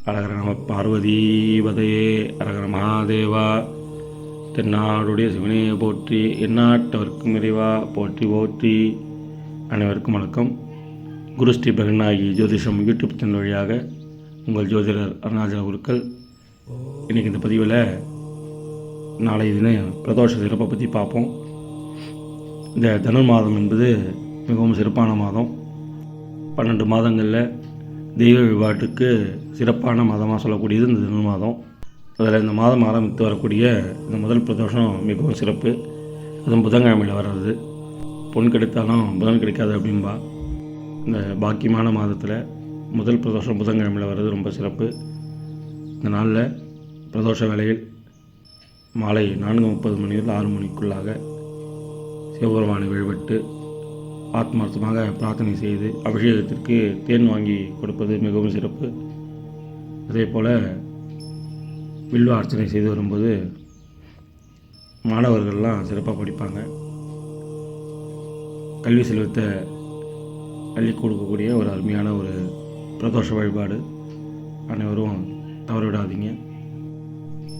அழகர நம பார்வதீபதையே அரகர மகாதேவா. தென்னாடுடைய சிவனையை போற்றி, எந்நாட்டவர்க்கும் இறைவா போற்றி போற்றி. அனைவருக்கும் வணக்கம். குரு ஸ்ரீ பிரகநாயகி ஜோதிஷம் யூடியூப் சேனல் வழியாக உங்கள் ஜோதிடர் அருணாச்சல குருக்கள். இன்றைக்கி இந்த பதிவில் நாளைய தினம் பிரதோஷ சிறப்பை பற்றி பார்ப்போம். இந்த தனுர் மாதம் என்பது மிகவும் சிறப்பான மாதம். 12 மாதங்களில் தெய்வ வழிபாட்டுக்கு சிறப்பான மாதமாக சொல்லக்கூடியது இந்த தனுர் மாதம். அதில் இந்த மாதம் ஆரம்பித்து வரக்கூடிய இந்த முதல் பிரதோஷம் மிகவும் சிறப்பு. அதுவும் புதன்கிழமையில் வர்றது. பொன் கிடைத்தாலும் புதன் கிடைக்காது அப்படின்பா. இந்த பாக்கியமான மாதத்தில் முதல் பிரதோஷம் புதன்கிழமையில் வர்றது ரொம்ப சிறப்பு. இந்த நாளில் பிரதோஷ வேளையில் மாலை 4:30 மணியிலிருந்து 6 மணிக்குள்ளாக சிவபெருமானை வழிபட்டு ஆத்மார்த்தமாக பிரார்த்தனை செய்து அபிஷேகத்திற்கு தேன் வாங்கி கொடுப்பது மிகவும் சிறப்பு. அதே போல் வில்வ அர்ச்சனை செய்து வரும்போது மாணவர்கள்லாம் சிறப்பாக படிப்பாங்க. கல்வி செல்வத்தை அள்ளி கொடுக்கக்கூடிய ஒரு அருமையான ஒரு பிரதோஷ வழிபாடு. அனைவரும் தவறவிடாதீங்க.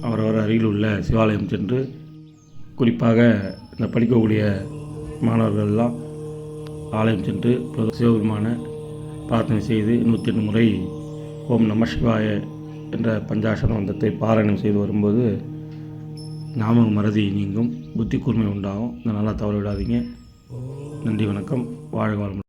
அவரவர் அருகில் உள்ள சிவாலயம் சென்று, குறிப்பாக இந்த படிக்கக்கூடிய மாணவர்கள்லாம் ஆலயம் சென்று சிவபெருமான பிரார்த்தனை செய்து 108 முறை ஓம் நம சிவாய என்ற பஞ்சாட்சர மந்திரத்தை பாராயணம் செய்து வரும்போது ஞாபக மறதி நீங்கும், புத்தி கூர்மை உண்டாகும். இதனால் தவற விடாதீங்க. நன்றி, வணக்கம். வாழ்க வளமுடன்.